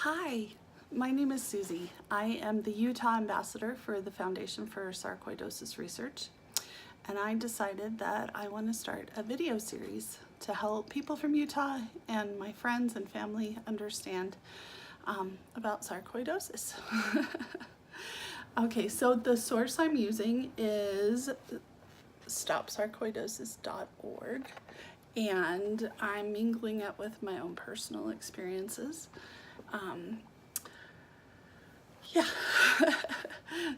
Hi, my name is Susie. I am the Utah ambassador for the Foundation for Sarcoidosis Research, and I decided that I want to start a video series to help people from Utah and my friends and family understand about sarcoidosis. Okay, so the source I'm using is stopsarcoidosis.org, and I'm mingling it with my own personal experiences. Yeah,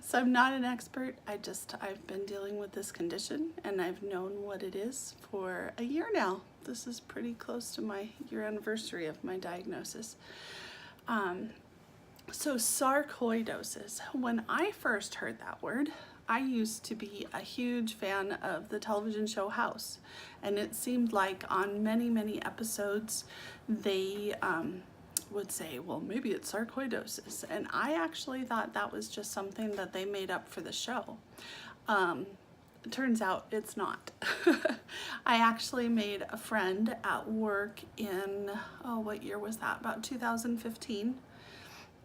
so I'm not an expert. I've been dealing with this condition and I've known what it is for a year now. This is pretty close to my year anniversary of my diagnosis. So sarcoidosis, when I first heard that word, I used to be a huge fan of the television show House, and it seemed like on many episodes they would say, well, maybe it's sarcoidosis, and I actually thought that was just something that they made up for the show. It turns out it's not. I actually made a friend at work in, what year was that? About 2015.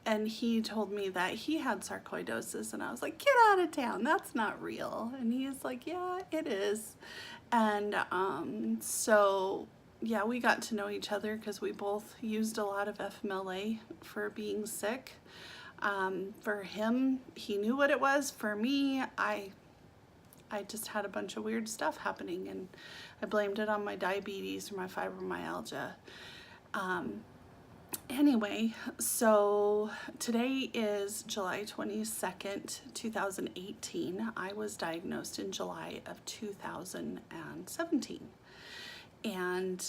And he told me that he had sarcoidosis, and I was like, get out of town, that's not real. And he's like, yeah, it is. And so yeah, we got to know each other because we both used a lot of FMLA for being sick. For him, he knew what it was. For me, I just had a bunch of weird stuff happening, and I blamed it on my diabetes or my fibromyalgia. Anyway, so today is July 22nd, 2018. I was diagnosed in July of 2017. And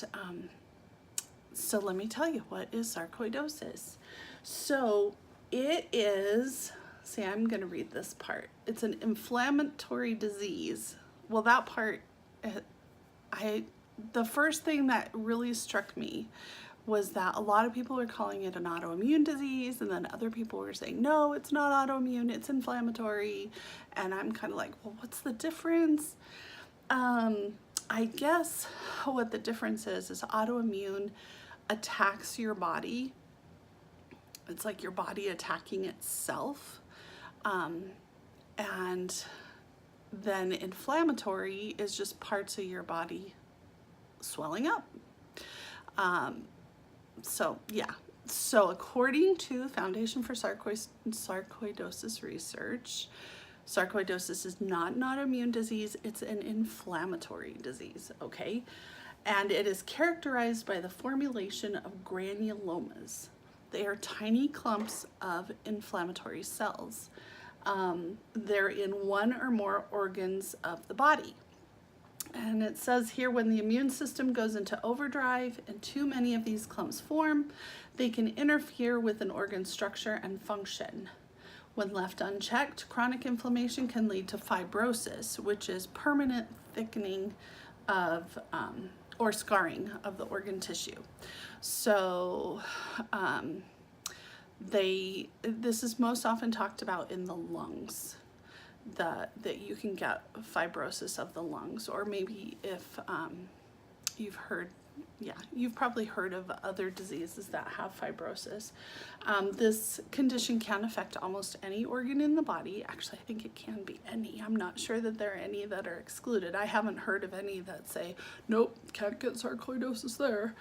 so let me tell you, what is sarcoidosis? So it is, see, I'm going to read this part. It's an inflammatory disease. Well, that part, the first thing that really struck me was that a lot of people were calling it an autoimmune disease, and then other people were saying, no, it's not autoimmune, it's inflammatory. And I'm kind of like, well, what's the difference? I guess what the difference is autoimmune attacks your body. It's like your body attacking itself. And then inflammatory is just parts of your body swelling up. So yeah, so according to Foundation for Sarcoidosis Research, sarcoidosis is not an autoimmune disease, it's an inflammatory disease, okay? And it is characterized by the formulation of granulomas. They are tiny clumps of inflammatory cells. They're in one or more organs of the body. And it says here, when the immune system goes into overdrive and too many of these clumps form, they can interfere with an organ structure and function. When left unchecked, chronic inflammation can lead to fibrosis, which is permanent thickening of or scarring of the organ tissue. So this is most often talked about in the lungs, that you can get fibrosis of the lungs, or maybe if you've probably heard of other diseases that have fibrosis. This condition can affect almost any organ in the body. Actually, I think it can be any. I'm not sure that there are any that are excluded. I haven't heard of any that say, nope, can't get sarcoidosis there.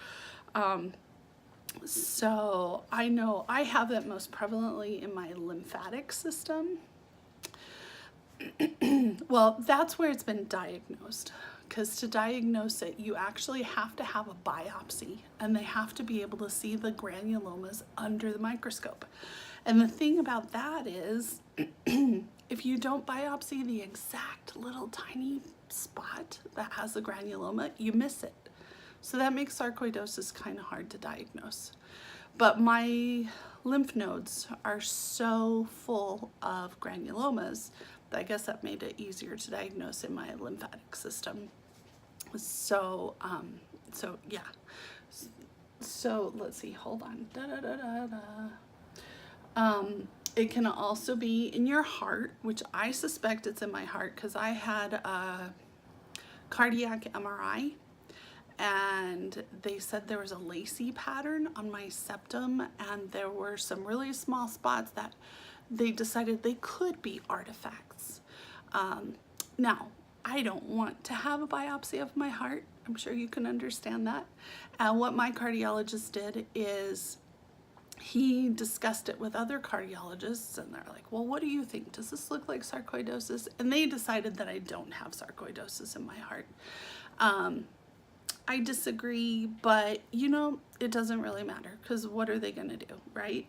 So I know I have it most prevalently in my lymphatic system. Well, that's where it's been diagnosed, because to diagnose it, you actually have to have a biopsy, and they have to be able to see the granulomas under the microscope. And the thing about that is, if you don't biopsy the exact little tiny spot that has the granuloma, you miss it. So that makes sarcoidosis kind of hard to diagnose. But my lymph nodes are so full of granulomas, I guess that made it easier to diagnose in my lymphatic system. So, yeah. So let's see, hold on. It can also be in your heart, which I suspect it's in my heart because I had a cardiac MRI, and they said there was a lacy pattern on my septum, and there were some really small spots that they decided they could be artifacts. Now, I don't want to have a biopsy of my heart. I'm sure you can understand that. And what my cardiologist did is he discussed it with other cardiologists, and they're like, well, what do you think? Does this look like sarcoidosis? And they decided that I don't have sarcoidosis in my heart. I disagree, but you know, it doesn't really matter, because what are they going to do, right?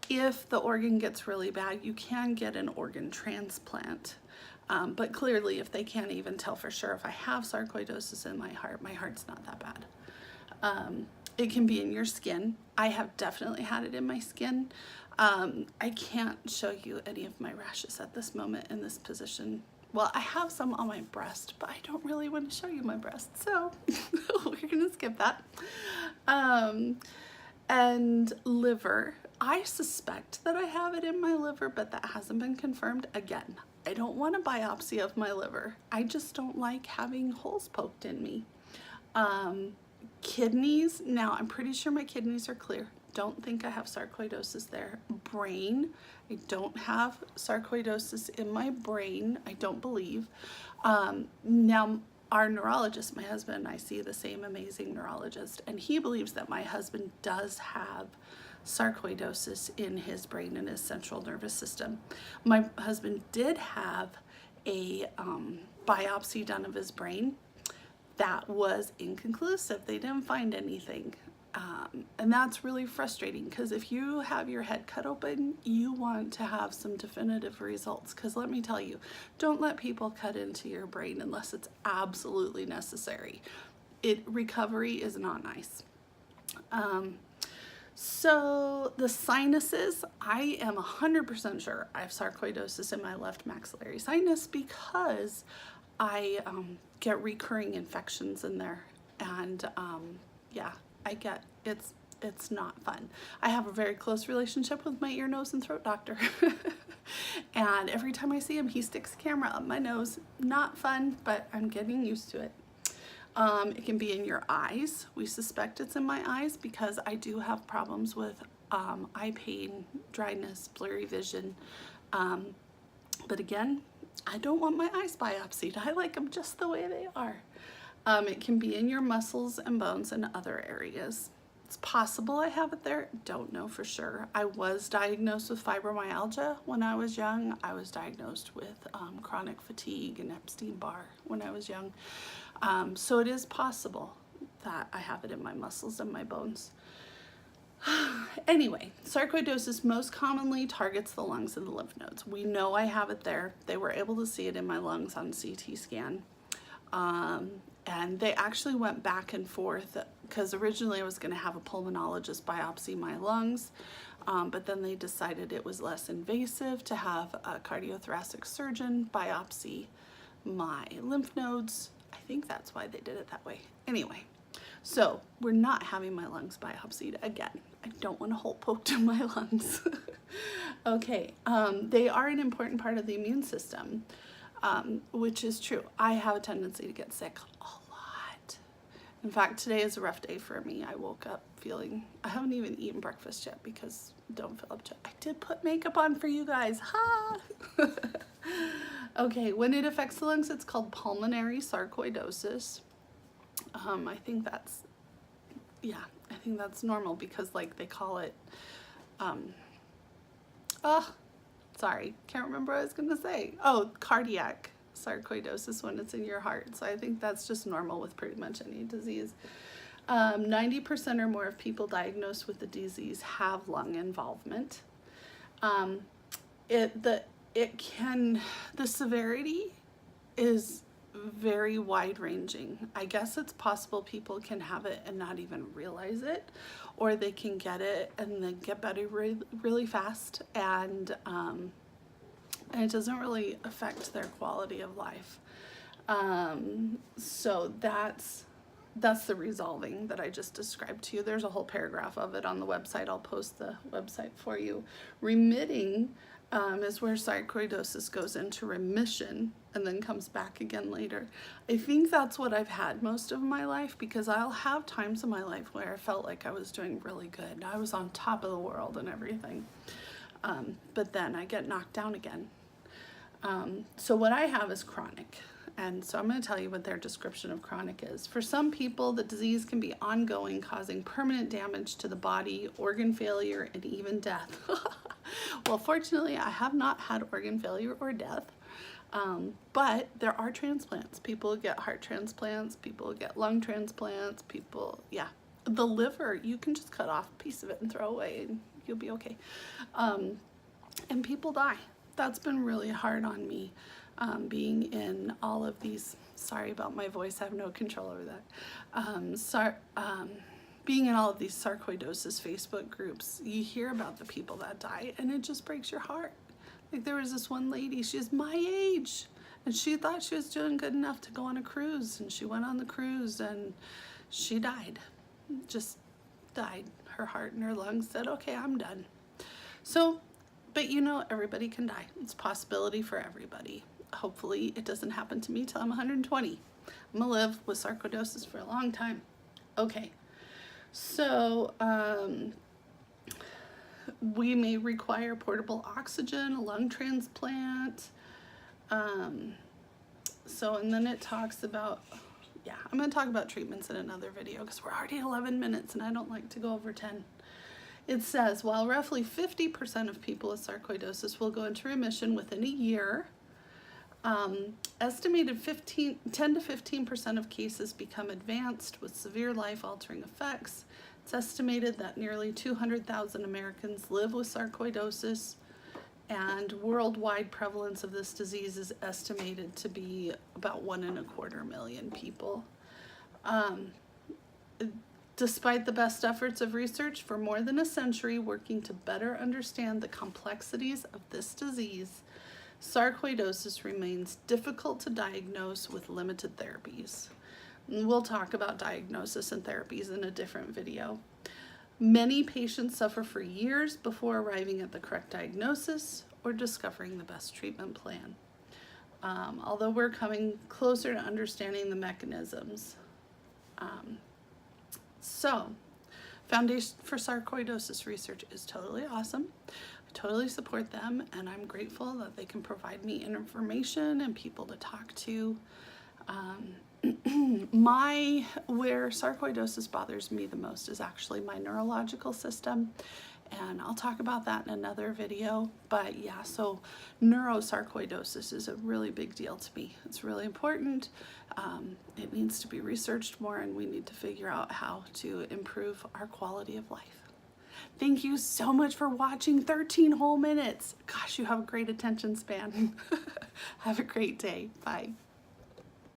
If the organ gets really bad, you can get an organ transplant. But clearly, if they can't even tell for sure if I have sarcoidosis in my heart's not that bad. It can be in your skin. I have definitely had it in my skin. I can't show you any of my rashes at this moment in this position. Well, I have some on my breast, but I don't really want to show you my breast, so we're gonna skip that. And liver. I suspect that I have it in my liver, but that hasn't been confirmed. Again, I don't want a biopsy of my liver. I just don't like having holes poked in me. Kidneys, now I'm pretty sure my kidneys are clear. Don't think I have sarcoidosis there. Brain, I don't have sarcoidosis in my brain, I don't believe. Now, our neurologist, my husband and I see the same amazing neurologist, and he believes that my husband does have sarcoidosis in his brain and his central nervous system. My husband did have a biopsy done of his brain. That was inconclusive. They didn't find anything. And that's really frustrating, because if you have your head cut open, you want to have some definitive results, because let me tell you, don't let people cut into your brain unless it's absolutely necessary. Recovery is not nice. So the sinuses, I am 100% sure I have sarcoidosis in my left maxillary sinus, because I get recurring infections in there, and yeah, it's not fun. I have a very close relationship with my ear, nose, and throat doctor. And every time I see him, he sticks a camera up my nose. Not fun, but I'm getting used to it. It can be in your eyes. We suspect it's in my eyes because I do have problems with eye pain, dryness, blurry vision. But again, I don't want my eyes biopsied. I like them just the way they are. It can be in your muscles and bones and other areas. It's possible I have it there. Don't know for sure. I was diagnosed with fibromyalgia when I was young. I was diagnosed with chronic fatigue and Epstein-Barr when I was young. So it is possible that I have it in my muscles and my bones. Anyway, sarcoidosis most commonly targets the lungs and the lymph nodes. We know I have it there. They were able to see it in my lungs on CT scan. And they actually went back and forth, because originally I was going to have a pulmonologist biopsy my lungs, but then they decided it was less invasive to have a cardiothoracic surgeon biopsy my lymph nodes. I think that's why they did it that way. Anyway, so we're not having my lungs biopsied again. I don't want a hole poked in my lungs. Okay, they are an important part of the immune system. Which is true. I have a tendency to get sick a lot. In fact, today is a rough day for me. I woke up feeling, I haven't even eaten breakfast yet because don't feel up to it. I did put makeup on for you guys. Ha! Okay, when it affects the lungs, it's called pulmonary sarcoidosis. I think that's, yeah, I think that's normal, because like they call it, sorry, can't remember what I was gonna say. Oh, cardiac sarcoidosis when it's in your heart. So I think that's just normal with pretty much any disease. 90% or more of people diagnosed with the disease have lung involvement. The severity is very wide ranging. I guess it's possible people can have it and not even realize it, or they can get it and then get better really fast, and it doesn't really affect their quality of life. So that's the resolving that I just described to you. There's a whole paragraph of it on the website. I'll post the website for you. Remitting is where sarcoidosis goes into remission and then comes back again later. I think that's what I've had most of my life, because I'll have times in my life where I felt like I was doing really good. I was on top of the world and everything. But then I get knocked down again. So what I have is chronic. And so I'm going to tell you what their description of chronic is. For some people, the disease can be ongoing, causing permanent damage to the body, organ failure, and even death. Well, fortunately, I have not had organ failure or death, but there are transplants. People get heart transplants, people get lung transplants, people, yeah. The liver, you can just cut off a piece of it and throw away and you'll be okay. And people die. That's been really hard on me. Being in all of these, sorry about my voice, I have no control over that. Being in all of these sarcoidosis Facebook groups, you hear about the people that die and it just breaks your heart. Like there was this one lady, she's my age, and she thought she was doing good enough to go on a cruise, and she went on the cruise and she died, just died. Her heart and her lungs said, okay, I'm done. So, but you know, everybody can die. It's a possibility for everybody. Hopefully it doesn't happen to me till I'm 120. I'm gonna live with sarcoidosis for a long time. Okay, so we may require portable oxygen, a lung transplant. So, and then it talks about, yeah, I'm gonna talk about treatments in another video because we're already 11 minutes and I don't like to go over 10. It says, while roughly 50% of people with sarcoidosis will go into remission within a year, estimated 10 to 15% of cases become advanced with severe life-altering effects. It's estimated that nearly 200,000 Americans live with sarcoidosis, and worldwide prevalence of this disease is estimated to be about 1.25 million people. Despite the best efforts of research for more than a century working to better understand the complexities of this disease, sarcoidosis remains difficult to diagnose with limited therapies. And we'll talk about diagnosis and therapies in a different video. Many patients suffer for years before arriving at the correct diagnosis or discovering the best treatment plan. Although we're coming closer to understanding the mechanisms. So, Foundation for Sarcoidosis Research is totally awesome. I totally support them, and I'm grateful that they can provide me information and people to talk to. Where sarcoidosis bothers me the most is actually my neurological system, and I'll talk about that in another video. But yeah, so neurosarcoidosis is a really big deal to me. It's really important. It needs to be researched more, and we need to figure out how to improve our quality of life. Thank you so much for watching 13 whole minutes. Gosh, you have a great attention span. Have a great day. Bye.